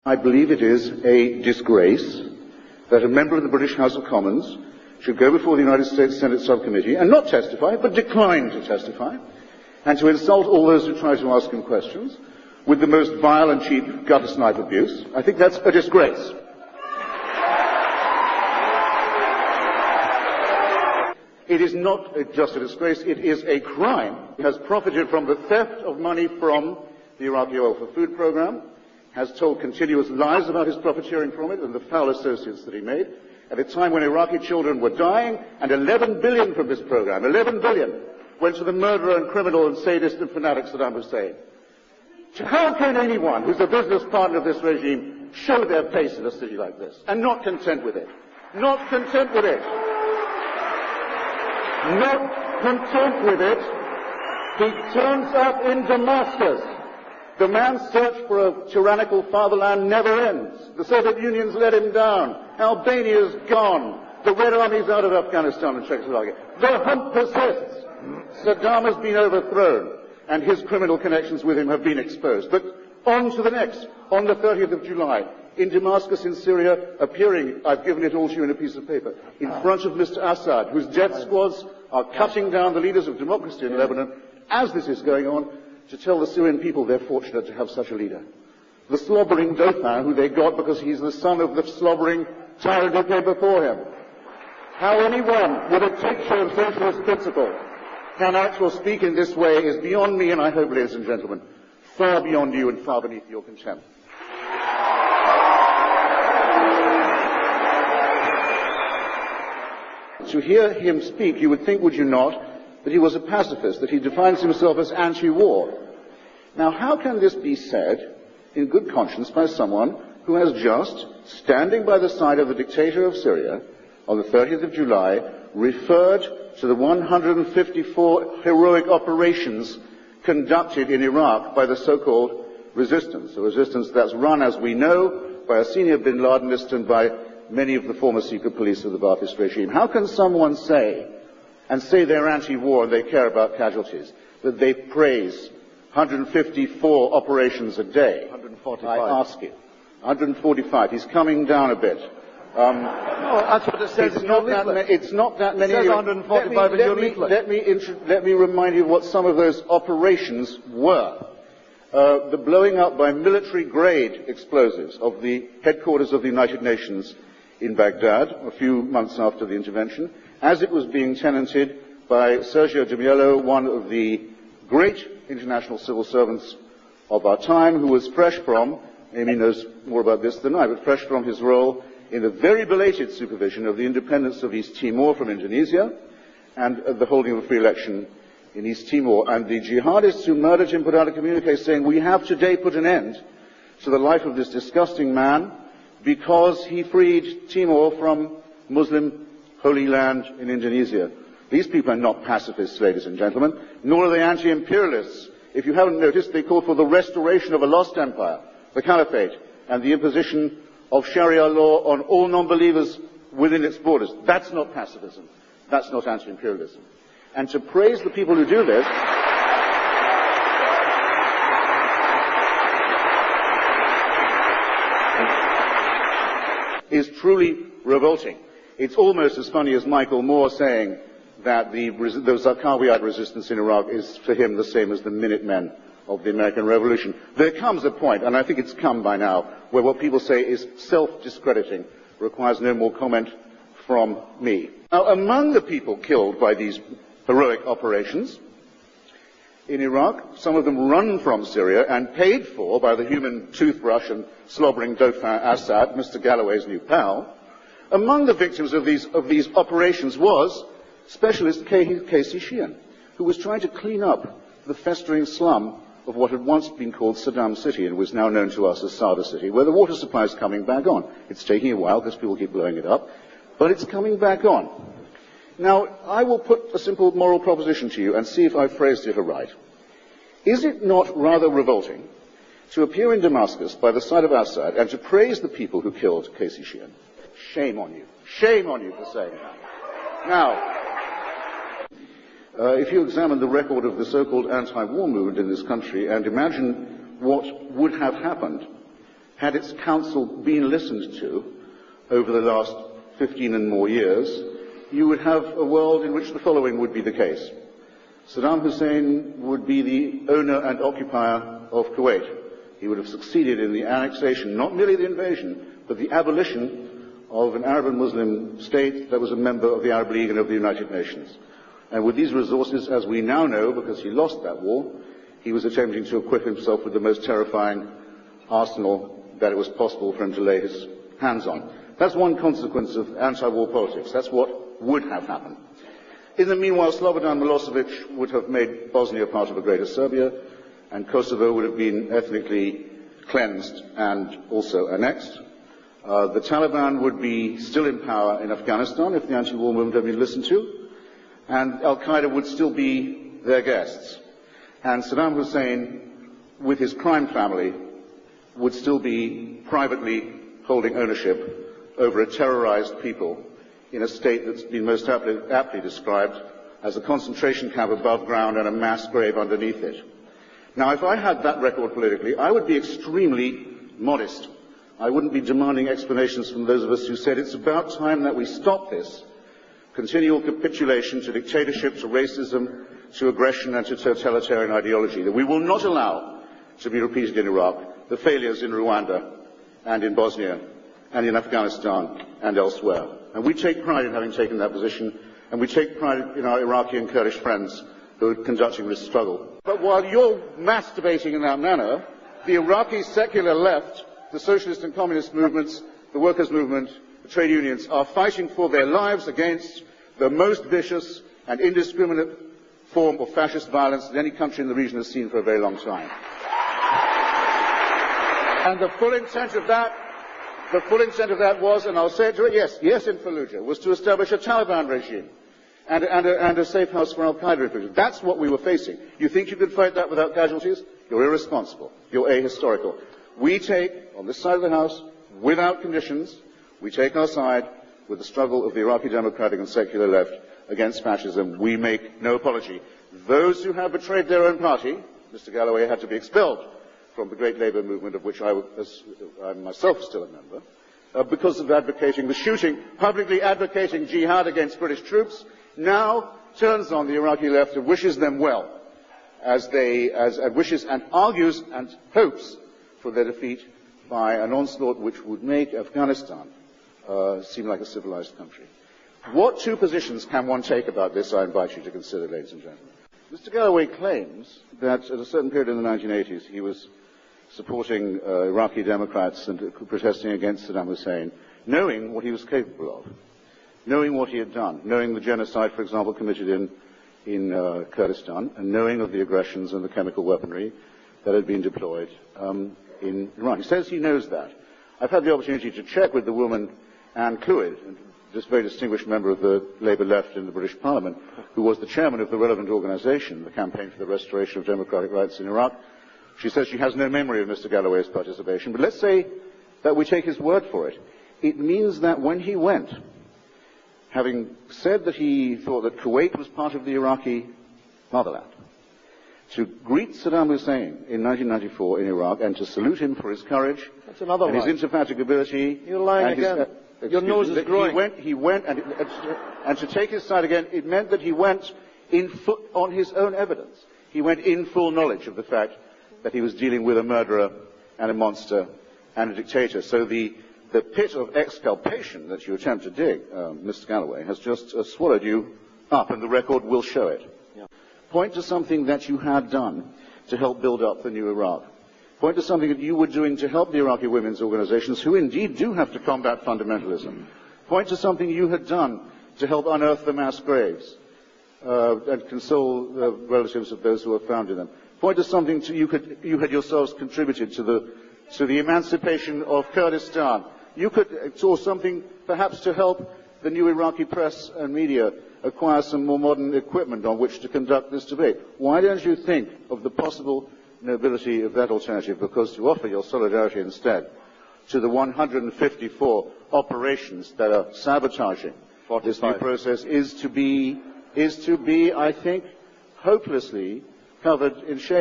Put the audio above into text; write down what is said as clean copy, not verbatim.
I believe it is a disgrace that a member of the British House of Commons should go before the United States Senate subcommittee and not testify, but decline to testify, and to insult all those who try to ask him questions with the most vile and cheap gutter-snipe abuse. I think that's a disgrace. It is not just a disgrace, it is a crime. He has profited from the theft of money from the Iraqi oil for food program, has told continuous lies about his profiteering from it and the foul associates that he made, at a time when Iraqi children were dying, and 11 billion from this program, 11 billion, went to the murderer and criminal and sadist and fanatic Saddam Hussein. How can anyone who's a business partner of this regime show their face in a city like this, and not content with it? Not content with it. Not content with it, he turns up in Damascus. The man's search for a tyrannical fatherland never ends. The Soviet Union's let him down. Albania's gone. The Red Army's out of Afghanistan and Czechoslovakia. The hunt persists. Saddam has been overthrown, and his criminal connections with him have been exposed. But on to the next. On the 30th of July, in Damascus in Syria, appearing, I've given it all to you in a piece of paper, in front of Mr. Assad, whose death squads are cutting down the leaders of democracy in Lebanon, as this is going on, to tell the Syrian people they're fortunate to have such a leader. The slobbering Dauphin, who they got because he's the son of the slobbering tyrant who came before him. How anyone with a tincture of socialist principle can act or speak in this way is beyond me, and I hope, ladies and gentlemen, far beyond you and far beneath your contempt. To hear him speak, you would think, would you not, that he was a pacifist, that he defines himself as anti-war. Now, how can this be said in good conscience by someone who has just, standing by the side of the dictator of Syria, on the 30th of July, referred to the 154 heroic operations conducted in Iraq by the so-called resistance, a resistance that's run, as we know, by a senior bin Ladenist and by many of the former secret police of the Ba'athist regime. How can someone say they're anti-war and they care about casualties, that they praise 154 operations a day? 145. I ask you. 145. He's coming down a bit. No, that's what it says in your leaflet. It's not that many. It says 145 in your leaflet. Let me remind you what some of those operations were. The blowing up by military-grade explosives of the headquarters of the United Nations in Baghdad a few months after the intervention, as it was being tenanted by Sergio de Mello, one of the great international civil servants of our time, who was fresh from, Amy knows more about this than I, but fresh from his role in the very belated supervision of the independence of East Timor from Indonesia and the holding of a free election in East Timor. And the jihadists who murdered him put out a communique saying, we have today put an end to the life of this disgusting man because he freed Timor from Muslim Holy Land in Indonesia. These people are not pacifists, ladies and gentlemen, nor are they anti-imperialists. If you haven't noticed, they call for the restoration of a lost empire, the caliphate, and the imposition of Sharia law on all non-believers within its borders. That's not pacifism. That's not anti-imperialism. And to praise the people who do this is truly revolting. It's almost as funny as Michael Moore saying that the Zarqawiyat resistance in Iraq is for him the same as the Minutemen of the American Revolution. There comes a point, and I think it's come by now, where what people say is self-discrediting, requires no more comment from me. Now, among the people killed by these heroic operations in Iraq, some of them run from Syria and paid for by the human toothbrush and slobbering Dauphin Assad, Mr. Galloway's new pal. Among the victims of these operations was specialist Casey Sheehan, who was trying to clean up the festering slum of what had once been called Saddam City and was now known to us as Sada City, where the water supply is coming back on. It's taking a while because people keep blowing it up, but it's coming back on. Now, I will put a simple moral proposition to you and see if I've phrased it aright. Is it not rather revolting to appear in Damascus by the side of Assad and to praise the people who killed Casey Sheehan? Shame on you. Shame on you for saying that. Now, if you examine the record of the so-called anti-war movement in this country and imagine what would have happened had its counsel been listened to over the last 15 and more years, you would have a world in which the following would be the case. Saddam Hussein would be the owner and occupier of Kuwait. He would have succeeded in the annexation, not merely the invasion, but the abolition of an Arab and Muslim state that was a member of the Arab League and of the United Nations. And with these resources, as we now know, because he lost that war, he was attempting to equip himself with the most terrifying arsenal that it was possible for him to lay his hands on. That's one consequence of anti-war politics. That's what would have happened. In the meanwhile, Slobodan Milosevic would have made Bosnia part of a greater Serbia, and Kosovo would have been ethnically cleansed and also annexed. The Taliban would be still in power in Afghanistan if the anti-war movement had been listened to, and Al-Qaeda would still be their guests. And Saddam Hussein, with his crime family, would still be privately holding ownership over a terrorized people in a state that's been most aptly described as a concentration camp above ground and a mass grave underneath it. Now, if I had that record politically, I would be extremely modest. I wouldn't be demanding explanations from those of us who said it's about time that we stop this continual capitulation to dictatorship, to racism, to aggression and to totalitarian ideology, that we will not allow to be repeated in Iraq, the failures in Rwanda and in Bosnia and in Afghanistan and elsewhere. And we take pride in having taken that position, and we take pride in our Iraqi and Kurdish friends who are conducting this struggle. But while you're masturbating in that manner, the Iraqi secular left, the socialist and communist movements, the workers' movement, the trade unions are fighting for their lives against the most vicious and indiscriminate form of fascist violence that any country in the region has seen for a very long time. And the full intent of that was, and I'll say it to it, yes in Fallujah, was to establish a Taliban regime and a safe house for Al-Qaeda infiltration. That's what we were facing. You think you could fight that without casualties? You're irresponsible. You're ahistorical. We take, on this side of the House, without conditions, we take our side with the struggle of the Iraqi democratic and secular left against fascism. We make no apology. Those who have betrayed their own party, Mr. Galloway had to be expelled from the great labour movement of which I myself still a member, because of advocating the shooting, publicly advocating jihad against British troops, now turns on the Iraqi left and wishes them well, as wishes and argues and hopes for their defeat by an onslaught which would make Afghanistan seem like a civilized country. What two positions can one take about this? I invite you to consider, ladies and gentlemen. Mr. Galloway claims that at a certain period in the 1980s he was supporting Iraqi Democrats and protesting against Saddam Hussein, knowing what he was capable of, knowing what he had done, knowing the genocide, for example, committed in Kurdistan, and knowing of the aggressions and the chemical weaponry that had been deployed in Iran. He says he knows that. I've had the opportunity to check with the woman Anne Clwyd, this very distinguished member of the Labour left in the British Parliament, who was the chairman of the relevant organisation, the Campaign for the Restoration of Democratic Rights in Iraq. She says she has no memory of Mr. Galloway's participation, but let's say that we take his word for it. It means that when he went, having said that he thought that Kuwait was part of the Iraqi motherland, to greet Saddam Hussein in 1994 in Iraq and to salute him for his courage and his indefatigability. You're lying again. Your nose is growing. He went and to take his side again, it meant that he went on his own evidence. He went in full knowledge of the fact that he was dealing with a murderer and a monster and a dictator. So the pit of exculpation that you attempt to dig, Mr. Galloway, has just swallowed you up, and the record will show it. Yeah. Point to something that you had done to help build up the new Iraq. Point to something that you were doing to help the Iraqi women's organizations, who indeed do have to combat fundamentalism. Point to something you had done to help unearth the mass graves and console the relatives of those who were found in them. Point to something you had yourselves contributed to the emancipation of Kurdistan. Or something perhaps to help the new Iraqi press and media acquire some more modern equipment on which to conduct this debate. Why don't you think of the possible nobility of that alternative? Because to offer your solidarity instead to the 154 operations that are sabotaging this new process is to be, I think, hopelessly covered in shame.